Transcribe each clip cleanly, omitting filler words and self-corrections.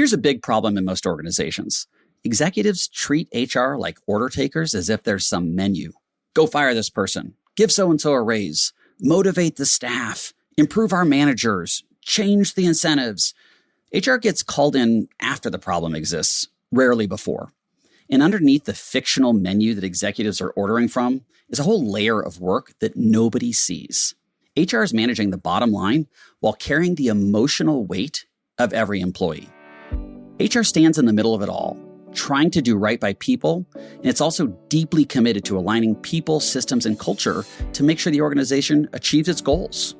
Here's a big problem in most organizations. Executives treat HR like order takers as if there's some menu. Go fire this person. Give so-and-so a raise. Motivate the staff. Improve our managers. Change the incentives. HR gets called in after the problem exists, rarely before. And underneath the fictional menu that executives are ordering from is a whole layer of work that nobody sees. HR is managing the bottom line while carrying the emotional weight of every employee. HR stands in the middle of it all, trying to do right by people, and it's also deeply committed to aligning people, systems, and culture to make sure the organization achieves its goals.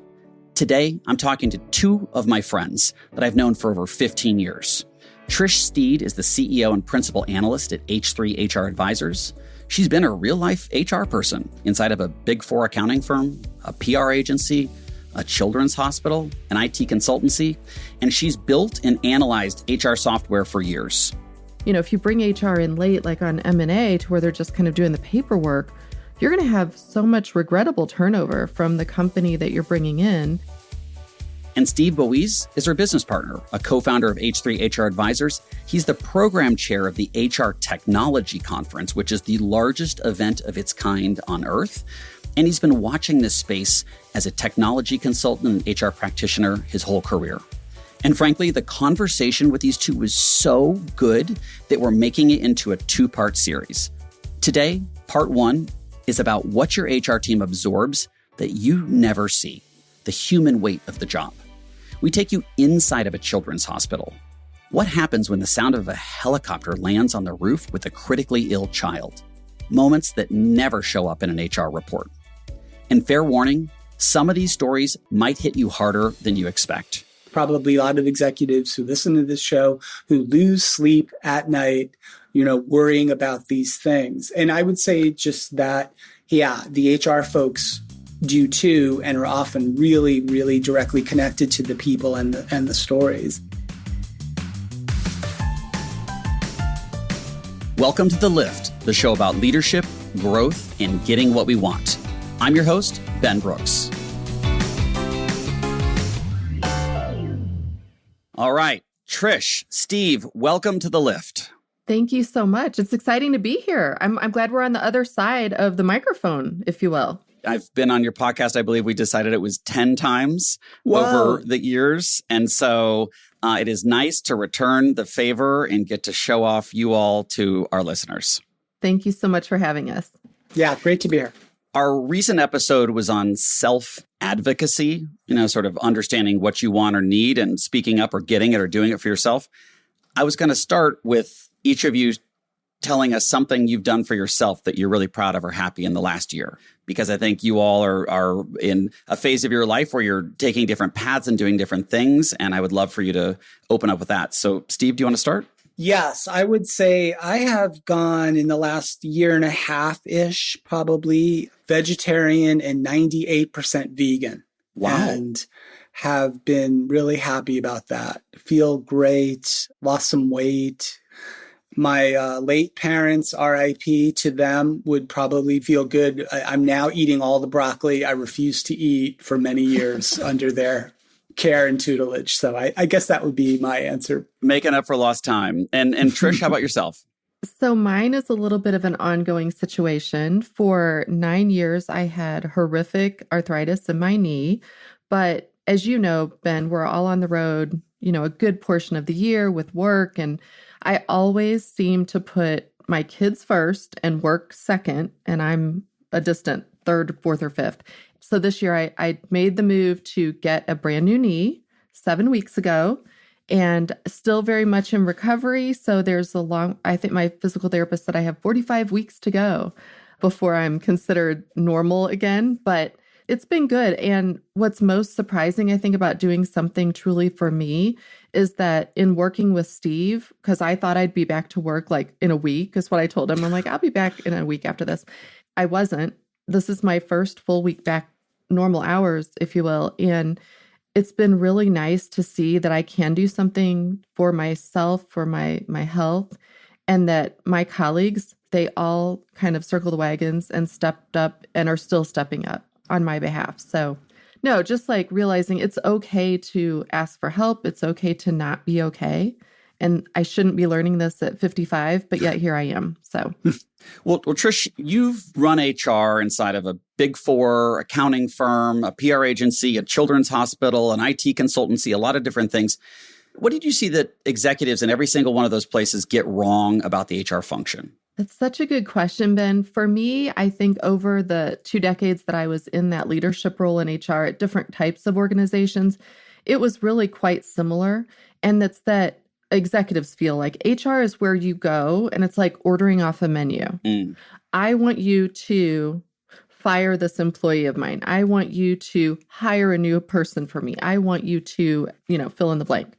Today, I'm talking to two of my friends that I've known for over 15 years. Trish Steed is the CEO and principal analyst at H3 HR Advisors. She's been a real-life HR person inside of a Big Four accounting firm, a PR agency, a children's hospital, an IT consultancy, and she's built and analyzed HR software for years. You know, if you bring HR in late, like on M&A, to where they're just kind of doing the paperwork, you're going to have so much regrettable turnover from the company that you're bringing in. And Steve Boese is her business partner, a co-founder of H3 HR Advisors. He's the program chair of the HR Technology Conference, which is the largest event of its kind on Earth. And he's been watching this space as a technology consultant and HR practitioner his whole career. And frankly, the conversation with these two was so good that we're making it into a two-part series. Today, part one is about what your HR team absorbs that you never see, the human weight of the job. We take you inside of a children's hospital. What happens when the sound of a helicopter lands on the roof with a critically ill child? Moments that never show up in an HR report. And fair warning, some of these stories might hit you harder than you expect. Probably a lot of executives who listen to this show who lose sleep at night, worrying about these things. And I would say just that, the HR folks do too, and are often really, really directly connected to the people and the stories. Welcome to The Lift, the show about leadership, growth, and getting what we want. I'm your host, Ben Brooks. All right, Trish, Steve, welcome to The Lift. Thank you so much. It's exciting to be here. I'm glad we're on the other side of the microphone, if you will. I've been on your podcast. I believe we decided it was 10 times over the years. And so it is nice to return the favor and get to show off you all to our listeners. Thank you so much for having us. Yeah, great to be here. Our recent episode was on self-advocacy, sort of understanding what you want or need and speaking up or getting it or doing it for yourself. I was going to start with each of you telling us something you've done for yourself that you're really proud of or happy in the last year. Because I think you all are in a phase of your life where you're taking different paths and doing different things. And I would love for you to open up with that. So Steve, do you want to start? Yes, I would say I have gone in the last year and a half-ish, probably vegetarian and 98% vegan. Wow. And have been really happy about that. Feel great, lost some weight. My late parents, RIP to them, would probably feel good. I'm now eating all the broccoli I refused to eat for many years under their care and tutelage. So I guess that would be my answer. Making up for lost time. And Trish, how about yourself? So mine is a little bit of an ongoing situation. For 9 years, I had horrific arthritis in my knee. But as you know, Ben, we're all on the road, a good portion of the year with work. And I always seem to put my kids first and work second. And I'm a distant third, fourth, or fifth. So this year I made the move to get a brand new knee 7 weeks ago and still very much in recovery. So there's I think my physical therapist said I have 45 weeks to go before I'm considered normal again. But it's been good. And what's most surprising, I think, about doing something truly for me is that in working with Steve, because I thought I'd be back to work like in a week, is what I told him. I'm like, I'll be back in a week after this. I wasn't. This is my first full week back, normal hours, if you will. And it's been really nice to see that I can do something for myself, for my health, and that my colleagues, they all kind of circled the wagons and stepped up and are still stepping up on my behalf. So no, just like realizing it's okay to ask for help. It's okay to not be okay. And I shouldn't be learning this at 55, but yet here I am. So, well, Trish, you've run HR inside of a Big Four accounting firm, a PR agency, a children's hospital, an IT consultancy, a lot of different things. What did you see that executives in every single one of those places get wrong about the HR function? That's such a good question, Ben. For me, I think over the 2 decades that I was in that leadership role in HR at different types of organizations, it was really quite similar. And that's that executives feel like HR is where you go and it's like ordering off a menu. I want you to fire this employee of mine. I want you to hire a new person for me. I want you to, fill in the blank.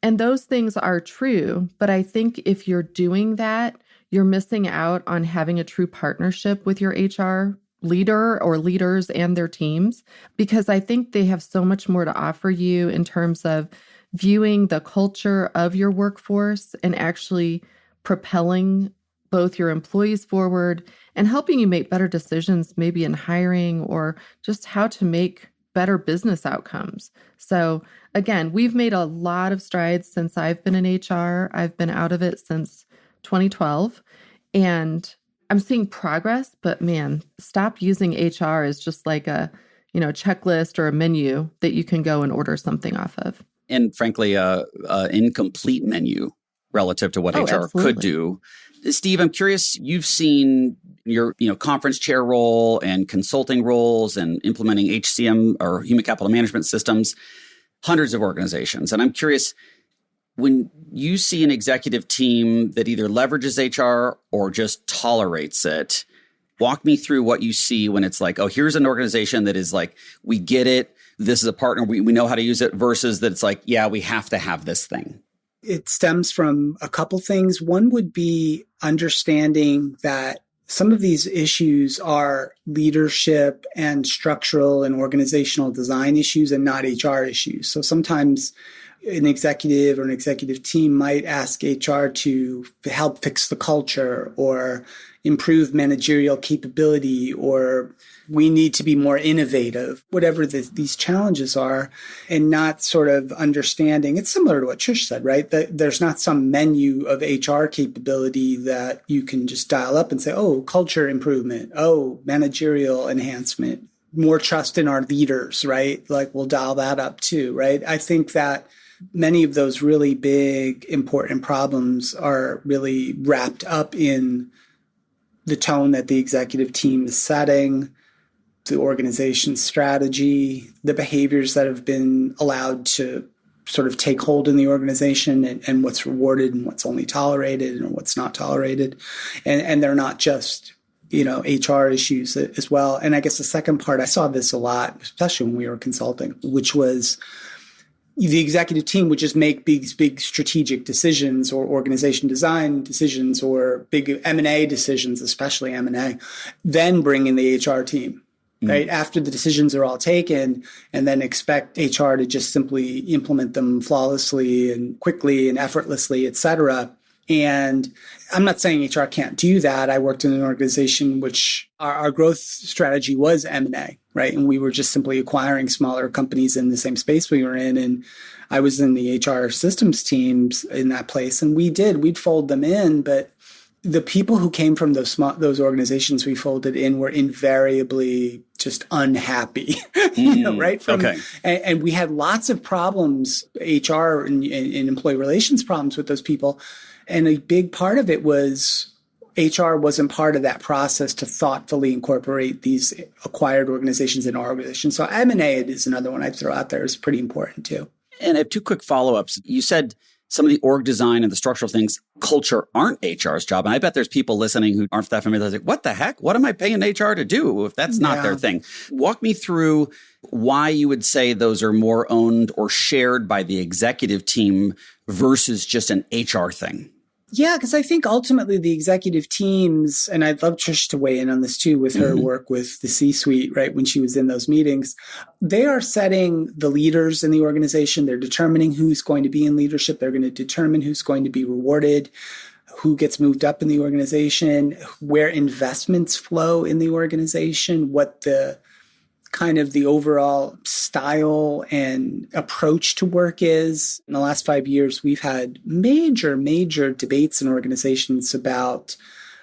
And those things are true. But I think if you're doing that, you're missing out on having a true partnership with your HR leader or leaders and their teams, because I think they have so much more to offer you in terms of viewing the culture of your workforce and actually propelling both your employees forward and helping you make better decisions, maybe in hiring or just how to make better business outcomes. So again, we've made a lot of strides since I've been in HR. I've been out of it since 2012. And I'm seeing progress, but man, stop using HR as just like a, checklist or a menu that you can go and order something off of. And frankly, a incomplete menu relative to what HR absolutely. Could do. Steve, I'm curious, you've seen your conference chair role and consulting roles and implementing HCM or human capital management systems, hundreds of organizations. And I'm curious, when you see an executive team that either leverages HR or just tolerates it, walk me through what you see when it's like, oh, here's an organization that is like, we get it. This is a partner. We know how to use it versus that it's like, yeah, we have to have this thing. It stems from a couple things. One would be understanding that some of these issues are leadership and structural and organizational design issues and not HR issues. So sometimes an executive or an executive team might ask HR to help fix the culture or improve managerial capability, or we need to be more innovative, whatever these challenges are, and not sort of understanding. It's similar to what Trish said, right? That there's not some menu of HR capability that you can just dial up and say, oh, culture improvement, oh, managerial enhancement, more trust in our leaders, right? Like we'll dial that up too, right? I think that many of those really big, important problems are really wrapped up in the tone that the executive team is setting, the organization's strategy, the behaviors that have been allowed to sort of take hold in the organization, and what's rewarded and what's only tolerated and what's not tolerated. And they're not just, HR issues as well. And I guess the second part, I saw this a lot, especially when we were consulting, which was the executive team would just make big strategic decisions or organization design decisions or big M&A decisions, especially M&A, then bring in the HR team, right? After the decisions are all taken, and then expect HR to just simply implement them flawlessly and quickly and effortlessly, et cetera. And I'm not saying HR can't do that. I worked in an organization which our growth strategy was M&A, right? And we were just simply acquiring smaller companies in the same space we were in. And I was in the HR systems teams in that place. And we'd fold them in. But the people who came from those organizations we folded in were invariably just unhappy, right? And we had lots of problems, HR and employee relations problems with those people. And a big part of it was HR wasn't part of that process to thoughtfully incorporate these acquired organizations in our organization. So M&A is another one I'd throw out there is pretty important too. And I have 2 quick follow-ups. You said some of the org design and the structural things, culture aren't HR's job. And I bet there's people listening who aren't that familiar. They're like, what the heck? What am I paying HR to do if that's not their thing? Walk me through why you would say those are more owned or shared by the executive team versus just an HR thing. Yeah, because I think ultimately the executive teams, and I'd love Trish to weigh in on this too with her work with the C-suite, right, when she was in those meetings, they are setting the leaders in the organization. They're determining who's going to be in leadership. They're going to determine who's going to be rewarded, who gets moved up in the organization, where investments flow in the organization, what the kind of the overall style and approach to work is. In the last 5 years, we've had major debates in organizations about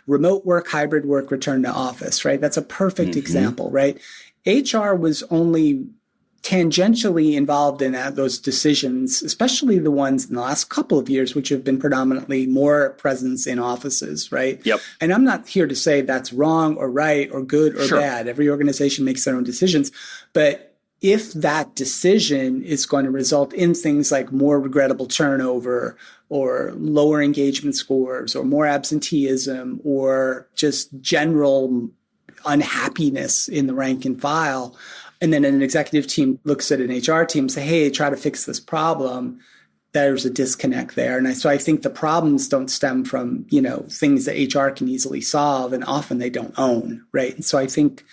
remote work, hybrid work, return to office, right? That's a perfect example, right? HR was only tangentially involved in those decisions, especially the ones in the last couple of years, which have been predominantly more presence in offices, right? Yep. And I'm not here to say that's wrong or right or good or bad. Every organization makes their own decisions. But if that decision is going to result in things like more regrettable turnover or lower engagement scores or more absenteeism or just general unhappiness in the rank and file, and then an executive team looks at an HR team and say, hey, try to fix this problem, there's a disconnect there. And so I think the problems don't stem from, things that HR can easily solve, and often they don't own, right? And so I think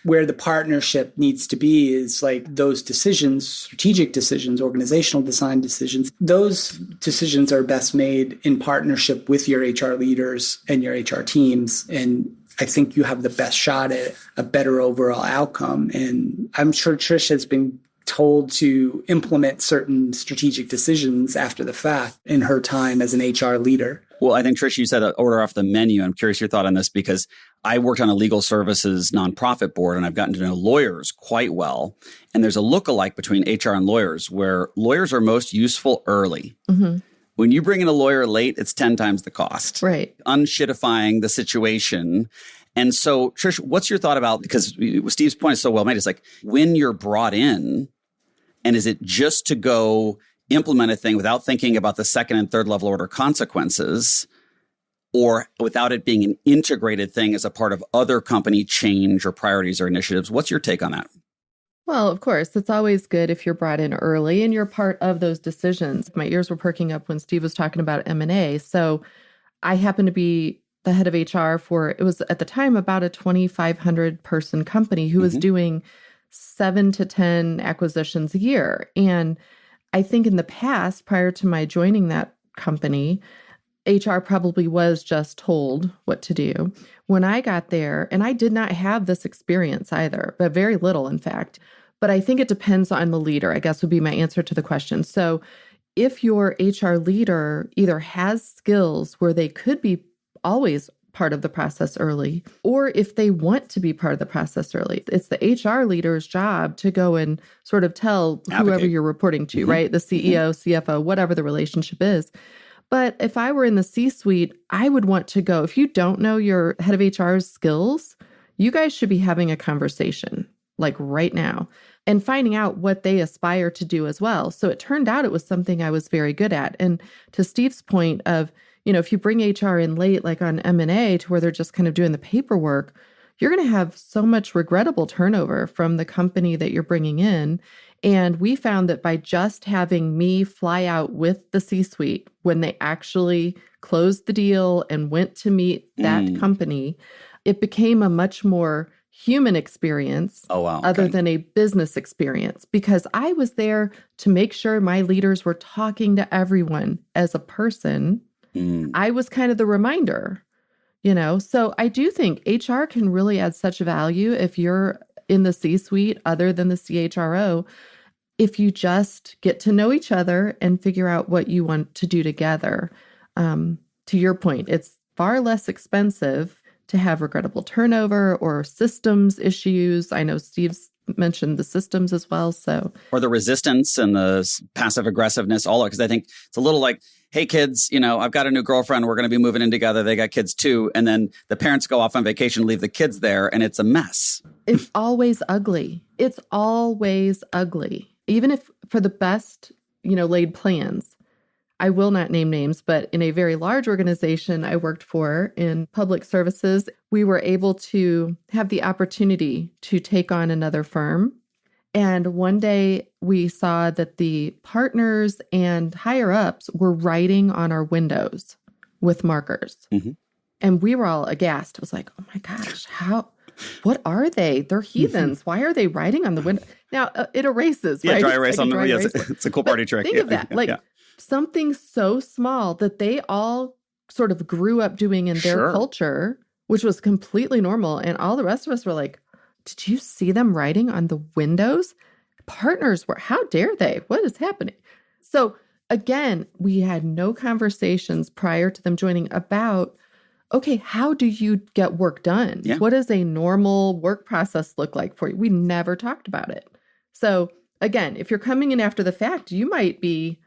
where the partnership needs to be is like those decisions, strategic decisions, organizational design decisions, those decisions are best made in partnership with your HR leaders and your HR teams. And I think you have the best shot at a better overall outcome. And I'm sure Trish has been told to implement certain strategic decisions after the fact in her time as an HR leader. Well, I think, Trish, you said order off the menu. I'm curious your thought on this because I worked on a legal services nonprofit board and I've gotten to know lawyers quite well. And there's a lookalike between HR and lawyers where lawyers are most useful early. Mm-hmm. When you bring in a lawyer late, it's 10 times the cost. Right. Unshitifying the situation. And so, Trish, what's your thought about, because Steve's point is so well made, it's like when you're brought in, and is it just to go implement a thing without thinking about the second and third level order consequences, or without it being an integrated thing as a part of other company change or priorities or initiatives? What's your take on that? Well, of course, it's always good if you're brought in early and you're part of those decisions. My ears were perking up when Steve was talking about M&A. So I happen to be the head of HR for, it was at the time about a 2,500 person company who was doing 7 to 10 acquisitions a year. And I think in the past, prior to my joining that company, HR probably was just told what to do. When I got there, and I did not have this experience either, but very little, in fact. But I think it depends on the leader, I guess would be my answer to the question. So if your HR leader either has skills where they could be always part of the process early, or if they want to be part of the process early, it's the HR leader's job to go and sort of tell whoever you're reporting to, right? The CEO, CFO, whatever the relationship is. But if I were in the C-suite, I would want to go, if you don't know your head of HR's skills, you guys should be having a conversation like right now and finding out what they aspire to do as well. So it turned out it was something I was very good at. And to Steve's point of, if you bring HR in late, like on M&A to where they're just kind of doing the paperwork, you're going to have so much regrettable turnover from the company that you're bringing in. And we found that by just having me fly out with the C-suite when they actually closed the deal and went to meet that company, it became a much more human experience other than a business experience, because I was there to make sure my leaders were talking to everyone as a person. I was kind of the reminder, So I do think HR can really add such value if you're in the C-suite other than the CHRO, if you just get to know each other and figure out what you want to do together. To your point, it's far less expensive to have regrettable turnover or systems issues. I know Steve's mentioned the systems as well. Or the resistance and the passive aggressiveness, all because I think it's a little like, hey, kids, I've got a new girlfriend. We're going to be moving in together. They got kids too. And then the parents go off on vacation, leave the kids there, and it's a mess. It's always ugly. It's always ugly. Even if for the best, laid plans. I will not name names, but in a very large organization I worked for in public services, we were able to have the opportunity to take on another firm. And one day we saw that the partners and higher ups were writing on our windows with markers. And we were all aghast. It was like, oh my gosh, what are they? They're heathens. Why are they writing on the window? Now, it erases, right? Dry erase on the window. It's a cool party trick. Think of that. Something so small that they all sort of grew up doing in their culture, which was completely normal. And all the rest of us were like, Did you see them writing on the windows? Partners were, how dare they? What is happening? So again, we had no conversations prior to them joining about, okay, how do you get work done? Yeah. What does a normal work process look like for you? We never talked about it. So again, if you're coming in after the fact, you might be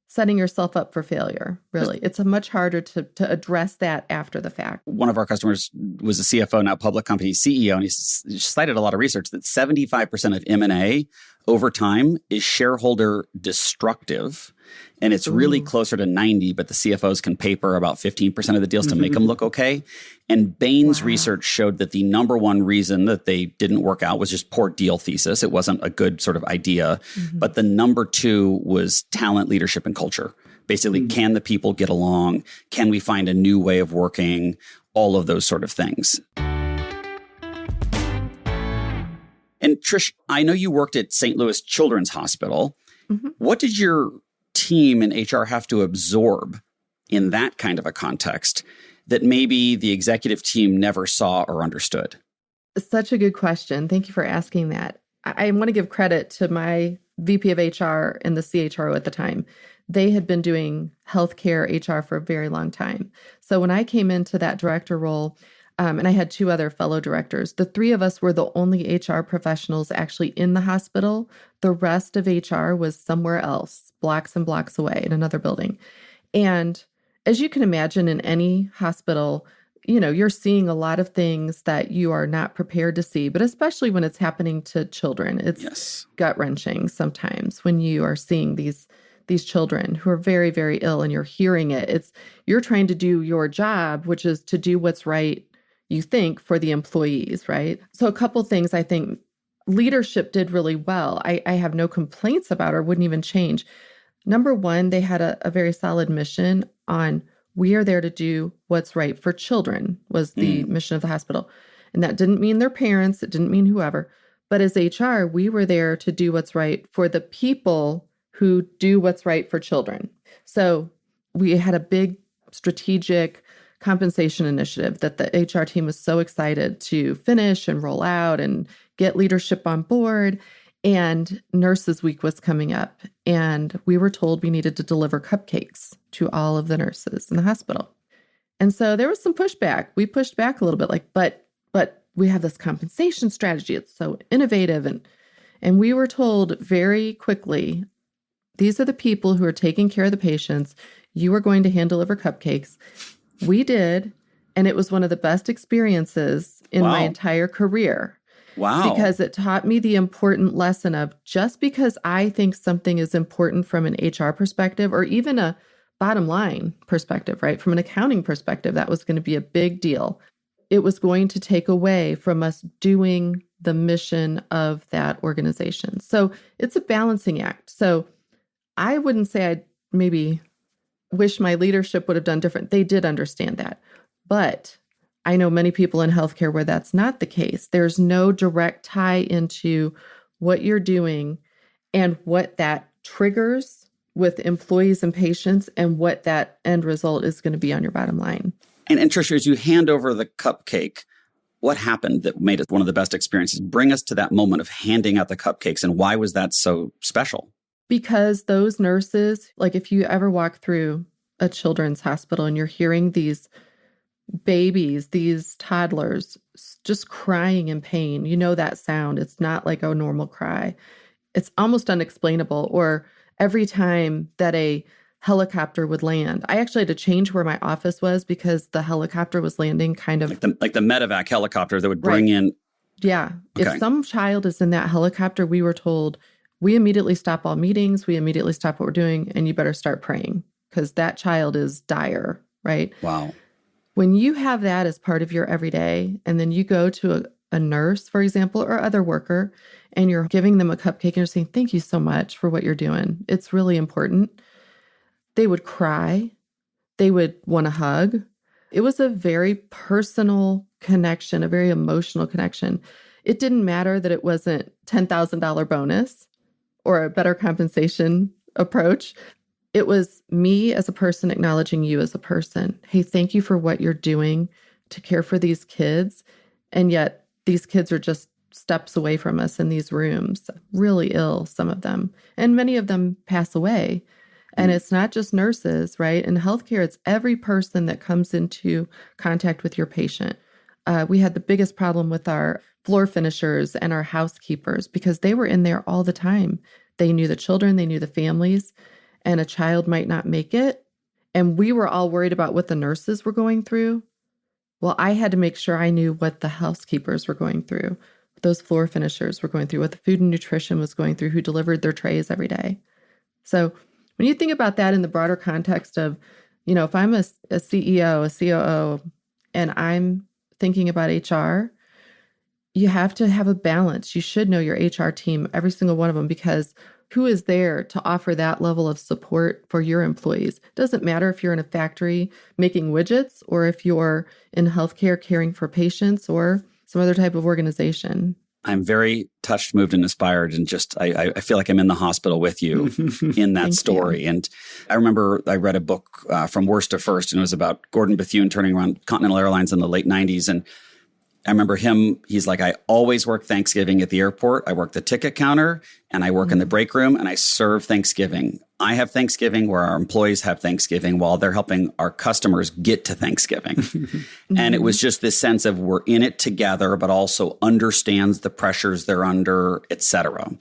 setting yourself up for failure, really. It's much harder to address that after the fact. One of our customers was a CFO, now public company CEO, and he cited a lot of research that 75% of M&A over time is shareholder destructive. And it's really closer to 90, but the CFOs can paper about 15% of the deals to make them look okay. And Bain's research showed that the number one reason that they didn't work out was just poor deal thesis. It wasn't a good sort of idea. But the number two was talent, leadership, and culture. Basically, can the people get along? Can we find a new way of working? All of those sort of things. And Trish, I know you worked at St. Louis Children's Hospital. What did your team in HR have to absorb in that kind of a context that maybe the executive team never saw or understood? Such a good question. Thank you for asking that. I want to give credit to my VP of HR and the CHRO at the time. They had been doing healthcare HR for a very long time. So when I came into that director role, and I had two other fellow directors, the three of us were the only HR professionals actually in the hospital. The rest of HR was somewhere else, blocks and blocks away in another building. And as you can imagine, in any hospital, you're seeing a lot of things that you are not prepared to see, but especially when it's happening to children, it's gut-wrenching sometimes when you are seeing these children who are very, very ill and you're hearing it. You're trying to do your job, which is to do what's right, you think, for the employees, right? So a couple things I think leadership did really well. I have no complaints about or wouldn't even change. Number one, they had a very solid mission on we are there to do what's right for children was the mission of the hospital. And that didn't mean their parents. It didn't mean whoever. But as HR, we were there to do what's right for the people who do what's right for children. So we had a big strategic compensation initiative that the HR team was so excited to finish and roll out and get leadership on board. And Nurses Week was coming up, and we were told we needed to deliver cupcakes to all of the nurses in the hospital. And so there was some pushback. We pushed back a little bit, but we have this compensation strategy. It's so innovative. And we were told very quickly, these are the people who are taking care of the patients. You are going to hand deliver cupcakes. We did, and it was one of the best experiences in my entire career. Wow. Because it taught me the important lesson of just because I think something is important from an HR perspective or even a bottom line perspective, right? From an accounting perspective, that was going to be a big deal. It was going to take away from us doing the mission of that organization. So it's a balancing act. So I wouldn't say I'd maybe wish my leadership would have done different. They did understand that. But I know many people in healthcare where that's not the case. There's no direct tie into what you're doing and what that triggers with employees and patients and what that end result is going to be on your bottom line. And Tricia, as you hand over the cupcake, what happened that made it one of the best experiences? Bring us to that moment of handing out the cupcakes, and why was that so special? Because those nurses, like if you ever walk through a children's hospital and you're hearing these babies, these toddlers just crying in pain, you know that sound. It's not like a normal cry. It's almost unexplainable. Or every time that a helicopter would land, I actually had to change where my office was because the helicopter was landing kind of like the medevac helicopter that would bring in. Yeah. Okay. If some child is in that helicopter, we were told, we immediately stop all meetings. We immediately stop what we're doing, and you better start praying because that child is dire, right? Wow. When you have that as part of your everyday, and then you go to a nurse, for example, or other worker, and you're giving them a cupcake and you're saying, thank you so much for what you're doing. It's really important. They would cry. They would want a hug. It was a very personal connection, a very emotional connection. It didn't matter that it wasn't $10,000 bonus or a better compensation approach. It was me as a person acknowledging you as a person. Hey, thank you for what you're doing to care for these kids. And yet these kids are just steps away from us in these rooms, really ill, some of them, and many of them pass away. And it's not just nurses, right? In healthcare, it's every person that comes into contact with your patient. We had the biggest problem with our floor finishers and our housekeepers because they were in there all the time. They knew the children, they knew the families, and a child might not make it. And we were all worried about what the nurses were going through. Well, I had to make sure I knew what the housekeepers were going through, what those floor finishers were going through, what the food and nutrition was going through, who delivered their trays every day. So when you think about that in the broader context of, if I'm a CEO, a COO, and I'm thinking about HR, you have to have a balance. You should know your HR team, every single one of them, because who is there to offer that level of support for your employees? It doesn't matter if you're in a factory making widgets or if you're in healthcare caring for patients or some other type of organization. I'm very touched, moved, and inspired, and just I feel like I'm in the hospital with you in that story. And I remember I read a book from Worst to First, and it was about Gordon Bethune turning around Continental Airlines in the late 90s. And I remember he's like, I always work Thanksgiving at the airport. I work the ticket counter and I work in the break room and I serve Thanksgiving. I have Thanksgiving where our employees have Thanksgiving while they're helping our customers get to Thanksgiving. And it was just this sense of we're in it together, but also understands the pressures they're under, et cetera.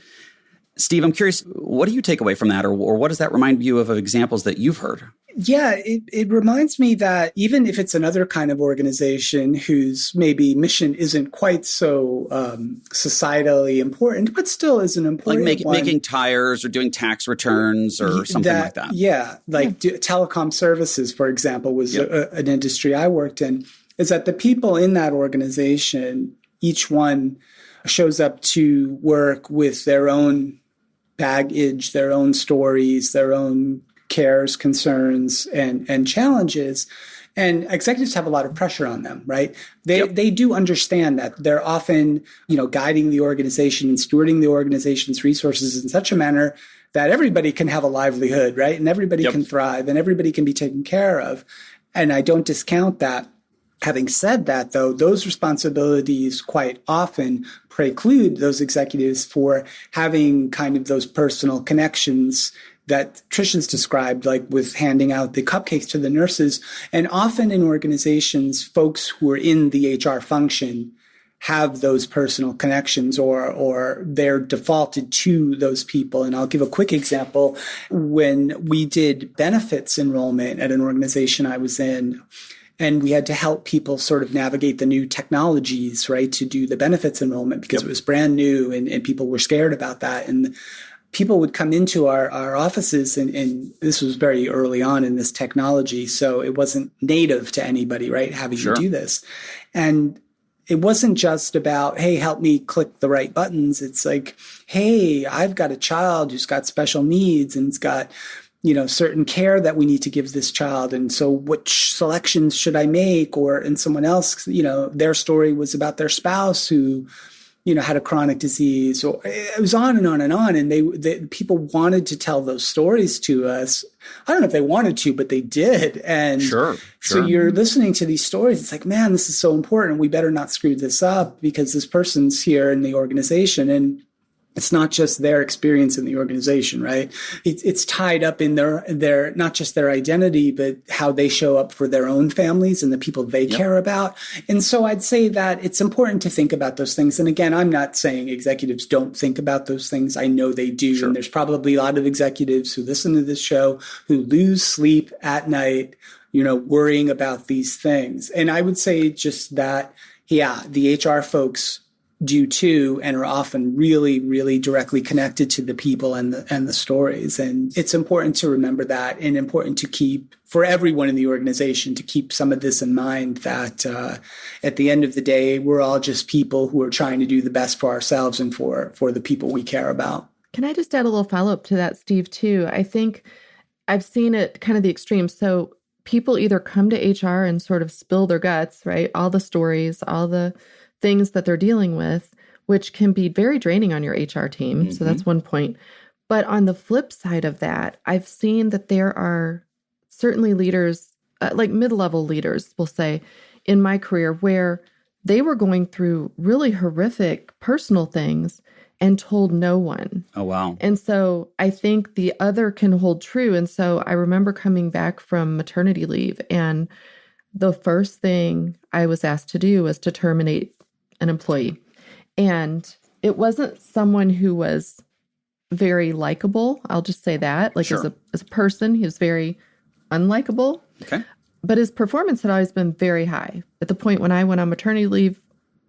Steve, I'm curious, what do you take away from that? Or what does that remind you of examples that you've heard? Yeah, it reminds me that even if it's another kind of organization whose maybe mission isn't quite so societally important, but still is an important one. Making tires or doing tax returns or something like that. Yeah, telecom services, for example, was an industry I worked in, is that the people in that organization, each one shows up to work with their own baggage, their own stories, their own cares, concerns, and challenges. And executives have a lot of pressure on them, right? They do understand that they're often, guiding the organization and stewarding the organization's resources in such a manner that everybody can have a livelihood, right? And everybody can thrive and everybody can be taken care of. And I don't discount that. Having said that, though, those responsibilities quite often preclude those executives for having kind of those personal connections that Trish has described, like with handing out the cupcakes to the nurses. And often in organizations, folks who are in the HR function have those personal connections or they're defaulted to those people. And I'll give a quick example. When we did benefits enrollment at an organization I was in, and we had to help people sort of navigate the new technologies, right, to do the benefits enrollment because it was brand new and people were scared about that. And people would come into our offices and this was very early on in this technology. So it wasn't native to anybody, right, having to do this. And it wasn't just about, hey, help me click the right buttons. It's like, hey, I've got a child who's got special needs and it's got certain care that we need to give this child. And so which selections should I make? And someone else, their story was about their spouse who, had a chronic disease, or it was on and on and on. And they people wanted to tell those stories to us. I don't know if they wanted to, but they did. And sure. So you're listening to these stories. It's like, man, this is so important. We better not screw this up because this person's here in the organization. And it's not just their experience in the organization, right? It's tied up in their not just their identity, but how they show up for their own families and the people they care about. And so I'd say that it's important to think about those things. And again, I'm not saying executives don't think about those things. I know they do. Sure. And there's probably a lot of executives who listen to this show who lose sleep at night, worrying about these things. And I would say just that, the HR folks do too, and are often really, really directly connected to the people and the stories. And it's important to remember that, and important to keep, for everyone in the organization, to keep some of this in mind, that at the end of the day, we're all just people who are trying to do the best for ourselves and for the people we care about. Can I just add a little follow-up to that, Steve, too? I think I've seen it kind of the extreme. So people either come to HR and sort of spill their guts, right? All the stories, all the things that they're dealing with, which can be very draining on your HR team. Mm-hmm. So that's one point. But on the flip side of that, I've seen that there are certainly leaders, like mid-level leaders, we'll say, in my career, where they were going through really horrific personal things and told no one. Oh, wow. And so I think the other can hold true. And so I remember coming back from maternity leave, and the first thing I was asked to do was to terminate an employee. And it wasn't someone who was very likable. I'll just say that. Like, Sure. as a person, he was very unlikable. Okay. But his performance had always been very high. At the point when I went on maternity leave,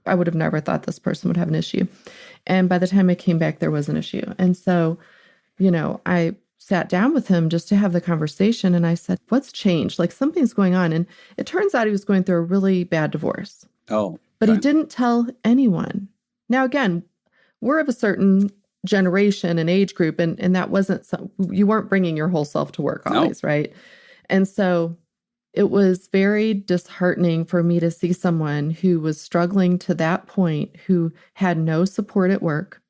I would have never thought this person would have an issue. And by the time I came back, there was an issue. And so, I sat down with him just to have the conversation. And I said, what's changed? Like, something's going on. And it turns out he was going through a really bad divorce. Oh. But okay. he didn't tell anyone. Now, again, we're of a certain generation and age group. And that wasn't, you weren't bringing your whole self to work always, right? And so it was very disheartening for me to see someone who was struggling to that point, who had no support at work.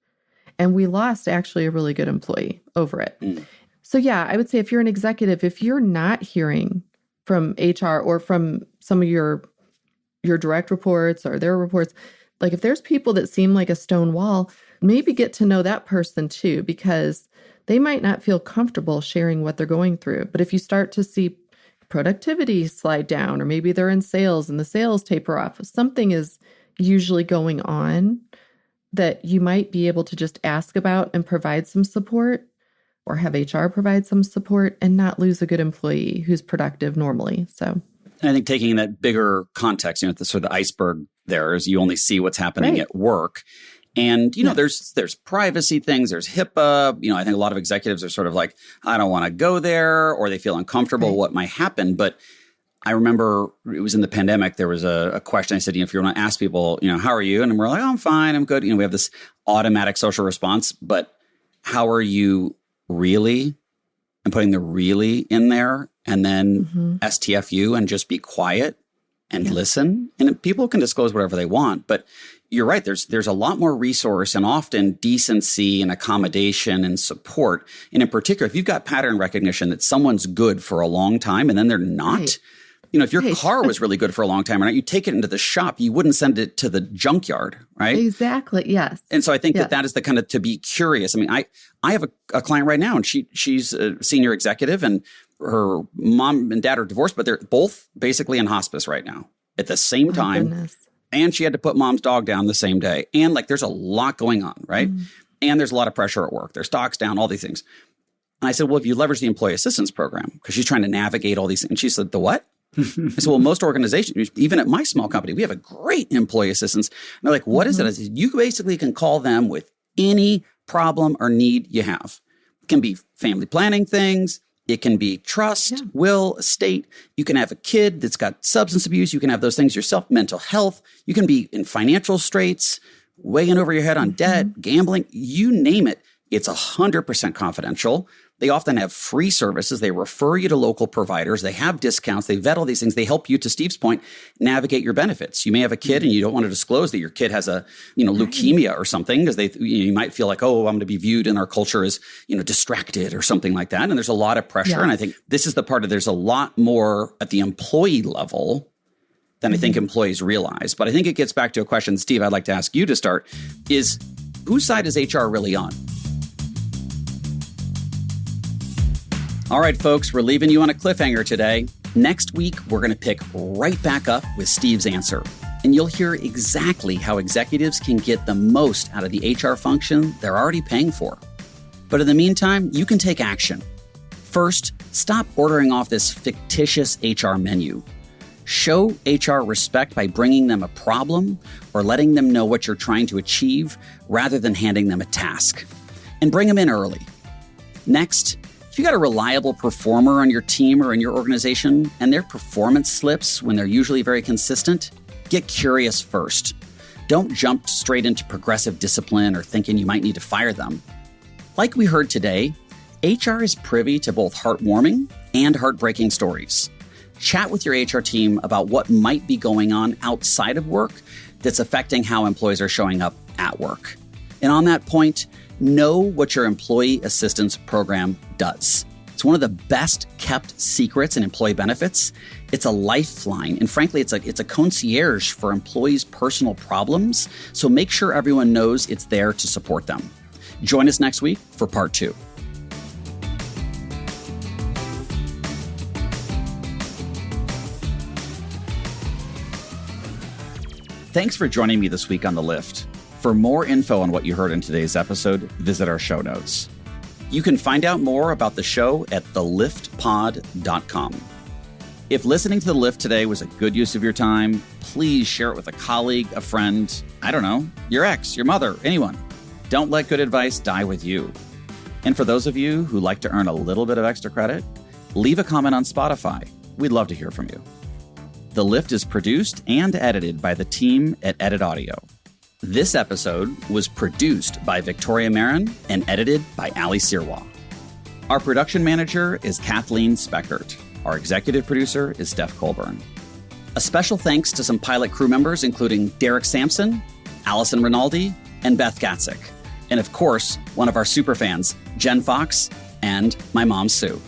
And we lost actually a really good employee over it. Mm. So yeah, I would say if you're an executive, if you're not hearing from HR or from some of your direct reports or their reports, like if there's people that seem like a stone wall, maybe get to know that person too, because they might not feel comfortable sharing what they're going through. But if you start to see productivity slide down, or maybe they're in sales and the sales taper off, something is usually going on that you might be able to just ask about and provide some support, or have HR provide some support, and not lose a good employee who's productive normally. So I think taking that bigger context, the sort of the iceberg there is you only see what's happening at work. And, there's privacy things, there's HIPAA. I think a lot of executives are sort of like, I don't want to go there, or they feel uncomfortable with what might happen. But I remember it was in the pandemic, there was a question I said, if you want to ask people, how are you? And we're like, oh, I'm fine, I'm good. We have this automatic social response, but how are you really? And putting the really in there, and then STFU and just be quiet and listen. And people can disclose whatever they want, but you're right. There's a lot more resource and often decency and accommodation and support. And in particular, if you've got pattern recognition that someone's good for a long time and then they're not, right. If your car was really good for a long time or not, you take it into the shop, you wouldn't send it to the junkyard, right? Exactly. Yes. And so I think that is the kind of to be curious. I mean, I have a client right now, and she's a senior executive, and her mom and dad are divorced, but they're both basically in hospice right now at the same time. Goodness. And she had to put mom's dog down the same day. And there's a lot going on, right? And there's a lot of pressure at work. Their stock's down, all these things. And I said, well, if you leverage the employee assistance program, because she's trying to navigate all these things. And she said, the what? I said, well, most organizations, even at my small company, we have a great employee assistance. And they're like, what is it? I said, you basically can call them with any problem or need you have. It can be family planning things. It can be trust, will, estate. You can have a kid that's got substance abuse. You can have those things yourself, mental health. You can be in financial straits, way in over your head on debt, gambling, you name it. It's 100% confidential. They often have free services. They refer you to local providers. They have discounts. They vet all these things. They help you, to Steve's point, navigate your benefits. You may have a kid and you don't want to disclose that your kid has a, leukemia or something, because you might feel like, oh, I'm going to be viewed in our culture as, distracted or something like that. And there's a lot of pressure. Yes. And I think this is the part of, there's a lot more at the employee level than I think employees realize. But I think it gets back to a question, Steve, I'd like to ask you to start, is whose side is HR really on? All right, folks, we're leaving you on a cliffhanger today. Next week, we're going to pick right back up with Steve's answer. And you'll hear exactly how executives can get the most out of the HR function they're already paying for. But in the meantime, you can take action. First, stop ordering off this fictitious HR menu. Show HR respect by bringing them a problem or letting them know what you're trying to achieve rather than handing them a task. And bring them in early. Next, if you got a reliable performer on your team or in your organization and their performance slips when they're usually very consistent, get curious first. Don't jump straight into progressive discipline or thinking you might need to fire them. Like we heard today, HR is privy to both heartwarming and heartbreaking stories. Chat with your HR team about what might be going on outside of work that's affecting how employees are showing up at work. And on that point, know what your employee assistance program does. It's one of the best kept secrets in employee benefits, It's a lifeline, and frankly, it's a concierge for employees' personal problems, so make sure everyone knows it's there to support them. Join us next week for part 2. Thanks for joining me this week on The Lift. For more info on what you heard in today's episode, visit our show notes. You can find out more about the show at theliftpod.com. If listening to The Lift today was a good use of your time, please share it with a colleague, a friend, I don't know, your ex, your mother, anyone. Don't let good advice die with you. And for those of you who like to earn a little bit of extra credit, leave a comment on Spotify. We'd love to hear from you. The Lift is produced and edited by the team at Edit Audio. This episode was produced by Victoria Marin and edited by Ali Sirwa. Our production manager is Kathleen Speckert. Our executive producer is Steph Colburn. A special thanks to some pilot crew members, including Derek Sampson, Allison Rinaldi, and Beth Gatzik. And of course, one of our superfans, Jen Fox, and my mom, Sue.